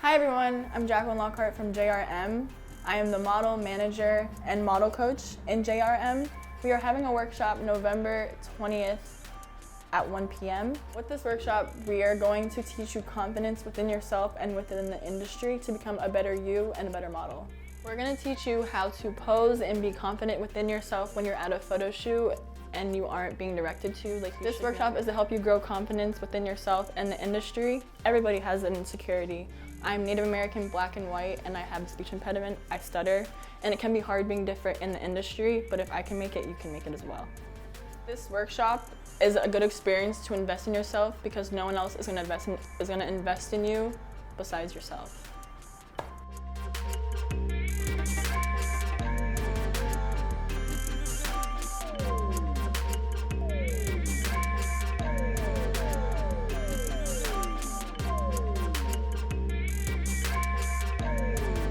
Hi everyone, I'm Jacqueline Lockhart from JRM. I am the model manager and model coach in JRM. We are having a workshop November 20th at 1 p.m. With this workshop, we are going to teach you confidence within yourself and within the industry to become a better you and a better model. We're going to teach you how to pose and be confident within yourself when you're at a photo shoot and you aren't being directed to. This workshop is to help you grow confidence within yourself and the industry. Everybody has an insecurity. I'm Native American, black and white, and I have a speech impediment. I stutter, and it can be hard being different in the industry, but if I can make it, you can make it as well. This workshop is a good experience to invest in yourself because no one else is going to invest in you besides yourself.